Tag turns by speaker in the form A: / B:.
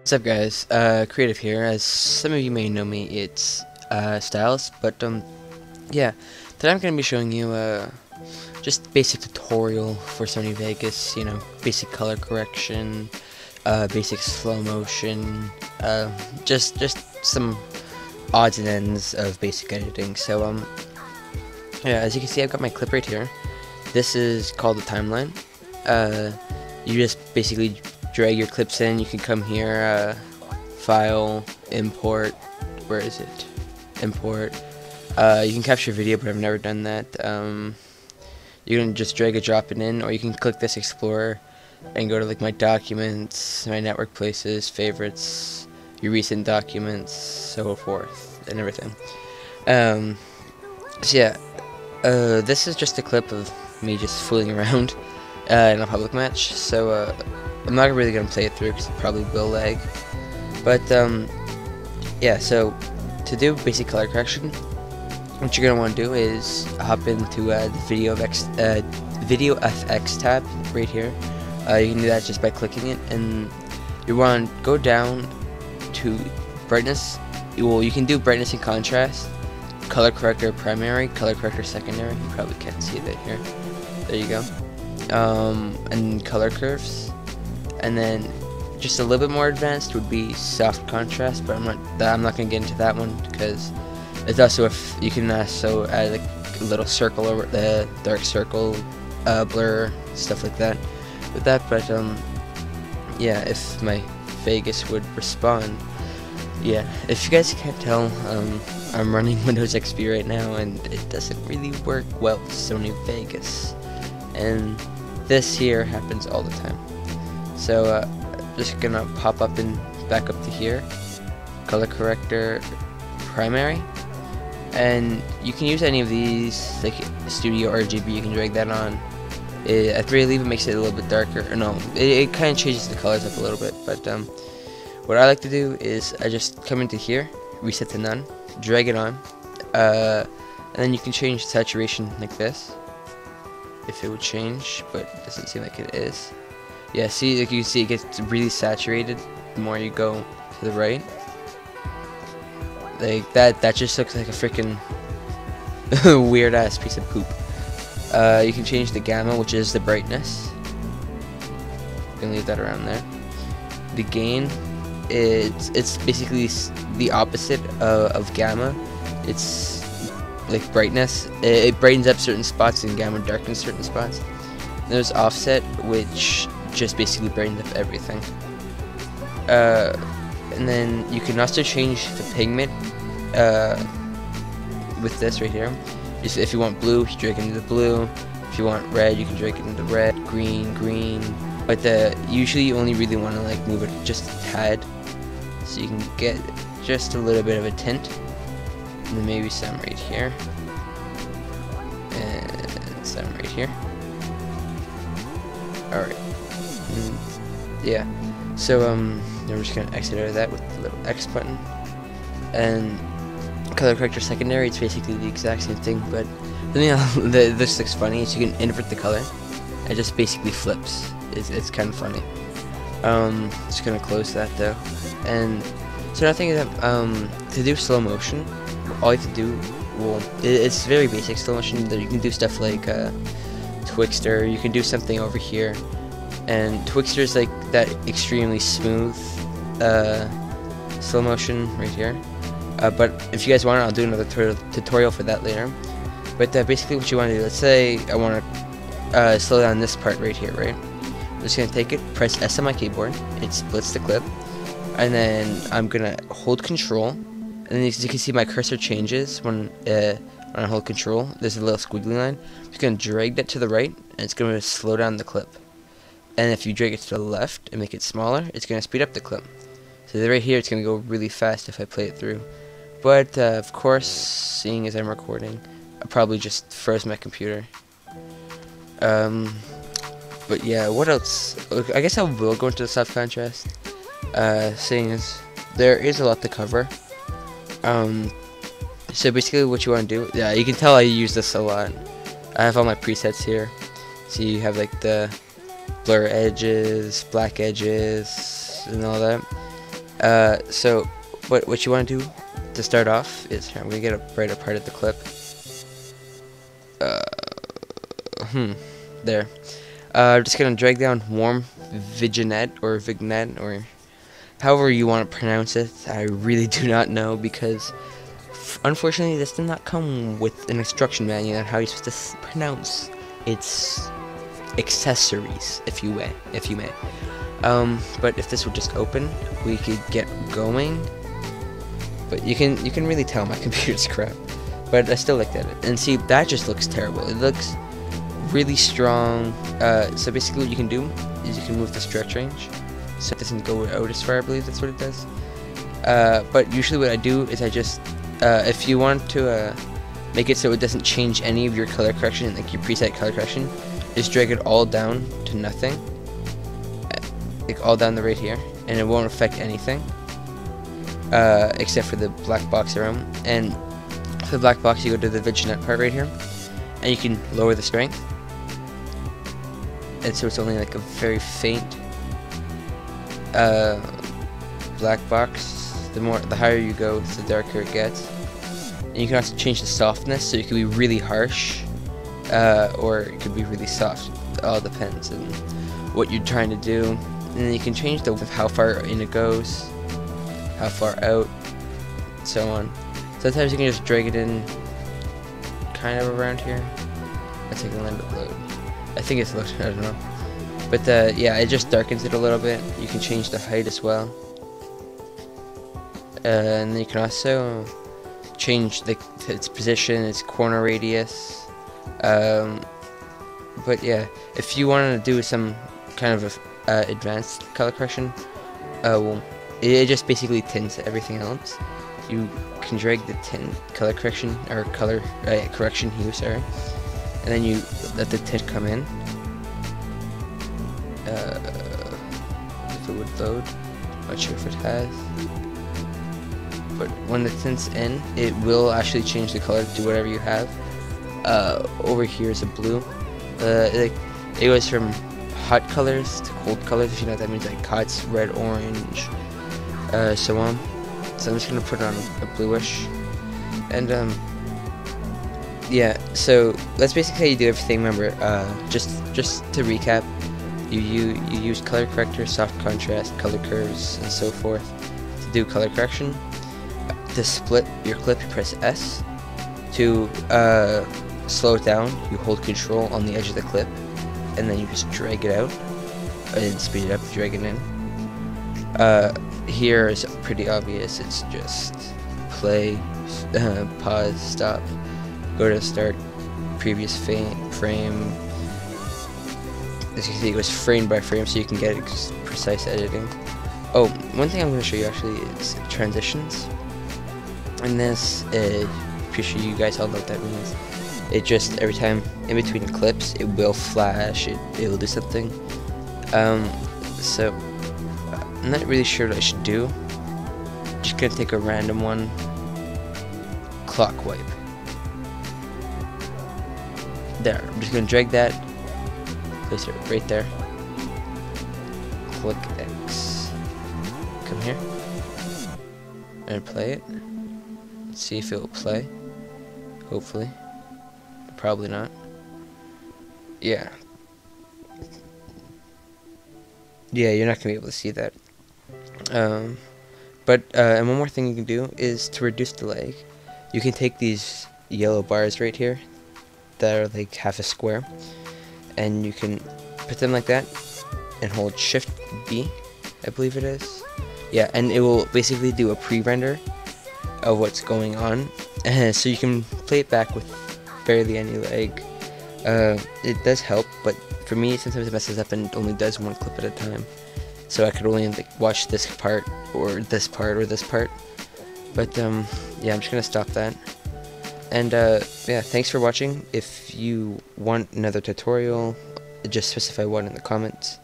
A: What's up, guys? Creative here. As some of you may know me, it's Styles, but yeah, today I'm gonna be showing you just basic tutorial for Sony Vegas. You know, basic color correction, basic slow motion, just some odds and ends of basic editing. So yeah, as you can see, I've got my clip right here. This is called the timeline. You just basically drag your clips in. You can come here, file, import. Where is it? Import. You can capture video, but I've never done that. You can just drag and drop it in, or you can click this explorer and go to like my documents, my network places, favorites, your recent documents, so forth, and everything. So yeah, this is just a clip of me just fooling around in a public match. So I'm not really gonna play it through because it probably will lag. But yeah, so to do basic color correction, what you're gonna want to do is hop into the Video FX tab right here. You can do that just by clicking it, and you want to go down to brightness. You can do brightness and contrast, color corrector primary, color corrector secondary. You probably can't see that here. There you go. And color curves, and then just a little bit more advanced would be soft contrast, but I'm not gonna get into that one because it's also if you can also add like a little circle over the dark circle, blur, stuff like that with that. But yeah, if my Vegas would respond. Yeah, if you guys can't tell, I'm running Windows XP right now, and it doesn't really work well with Sony Vegas, and this here happens all the time. So just gonna pop up and back up to here, color corrector primary, and you can use any of these like Studio RGB. You can drag that on. I believe it makes it a little bit darker, or no, it kind of changes the colors up a little bit. But what I like to do is I just come into here, reset to none, drag it on, and then you can change saturation like this, if it would change, but it doesn't seem like it is. Yeah, see, like you can see, it gets really saturated the more you go to the right. Like that just looks like a freaking weird ass piece of poop. You can change the gamma, which is the brightness. You can leave that around there. The gain, it's basically the opposite of gamma. It's like brightness. It brightens up certain spots, and gamma darkens certain spots. There's offset, which just basically brightens up everything. And then you can also change the pigment with this right here. If you want blue, you drag it into the blue. If you want red, you can drag it into red, green. But usually you only really want to like move it just a tad, so you can get just a little bit of a tint. And then maybe some right here, and some right here. Alright, yeah, so we're just gonna exit out of that with the little X button. And color corrector secondary, it's basically the exact same thing, but this looks funny. So you can invert the color. It just basically flips. It's kind of funny. Just gonna close that though. And so another thing is that to do slow motion, all you have to do, well, it's very basic slow motion. You can do stuff like Twixter. You can do something over here, and Twixter is like that extremely smooth slow motion right here. But if you guys want it, I'll do another tutorial for that later. But basically what you want to do, let's say I want to slow down this part right here, right? I'm just going to take it, press S on my keyboard, it splits the clip, and then I'm going to hold control, and then as you can see my cursor changes when I hold control. There's a little squiggly line. I'm just going to drag that to the right, and it's going to slow down the clip. And if you drag it to the left and make it smaller, it's going to speed up the clip. So right here, it's going to go really fast if I play it through. But of course, seeing as I'm recording, I probably just froze my computer. But yeah, what else? I guess I will go into the soft contrast, seeing as there is a lot to cover. So basically what you want to do, yeah, you can tell I use this a lot. I have all my presets here. So you have like the blur edges, black edges, and all that. So what you want to do to start off is, here, I'm gonna get a brighter part of the clip. There. I'm just gonna drag down warm vignette or vignette or however you want to pronounce it. I really do not know, because unfortunately this did not come with an instruction manual on how you're supposed to pronounce its accessories, if you may. But if this would just open, we could get going. But you can really tell my computer's crap. But I still like that. And see, that just looks terrible. It looks really strong. So basically what you can do is you can move the stretch range so it doesn't go out as far. I believe that's what it does. But usually what I do is I just, if you want to make it so it doesn't change any of your color correction, like your preset color correction, just drag it all down to nothing, like all down the right here, and it won't affect anything, except for the black box around. And for the black box, you go to the vignette part right here, and you can lower the strength, and so it's only like a very faint black box. The higher you go, the darker it gets. And you can also change the softness, so it can be really harsh, or it could be really soft. It all depends on what you're trying to do. And then you can change the width of how far in it goes, how far out, so on. Sometimes you can just drag it in kind of around here. Let's take a let it load. I think it's loaded, I don't know. But yeah, it just darkens it a little bit. You can change the height as well. And then you can also change its position, its corner radius. But yeah, if you want to do some kind of advanced color correction, well, it just basically tints everything else. You can drag the tint color correction or color correction hue, sorry, and then you let the tint come in. If it would load, not sure if it has. But when the tint's in, it will actually change the color to whatever you have. Over here is a blue. It goes from hot colors to cold colors, if you know what that means, like hot's red, orange, so on. So I'm just gonna put it on a bluish, and yeah. So that's basically how you do everything. Remember, just to recap, you use color corrector, soft contrast, color curves, and so forth to do color correction. To split your clip, you press S. To slow it down, you hold Control on the edge of the clip, and then you just drag it out, and speed it up, drag it in. Here is pretty obvious. It's just play, pause, stop, go to start, previous frame. As you can see, it goes frame by frame, so you can get precise editing. Oh, one thing I'm going to show you actually is transitions. And this, pretty sure you guys all know what that means. It just, every time in between clips, it will flash, it will do something. So I'm not really sure what I should do. Just gonna take a random one. Clock wipe. There. I'm just gonna drag that. Place it right there. Click X. Come here. And play it. Let's see if it will play. Hopefully. Probably not. Yeah. Yeah, you're not gonna be able to see that. And one more thing you can do is to reduce the lag. You can take these yellow bars right here that are like half a square, and you can put them like that and hold Shift B, I believe it is. Yeah, and it will basically do a pre-render of what's going on, so you can play it back with barely any lag. It does help, but for me sometimes it messes up and only does one clip at a time, so I could only like watch this part or this part or this part. But yeah, I'm just gonna stop that. And yeah, thanks for watching. If you want another tutorial, just specify one in the comments.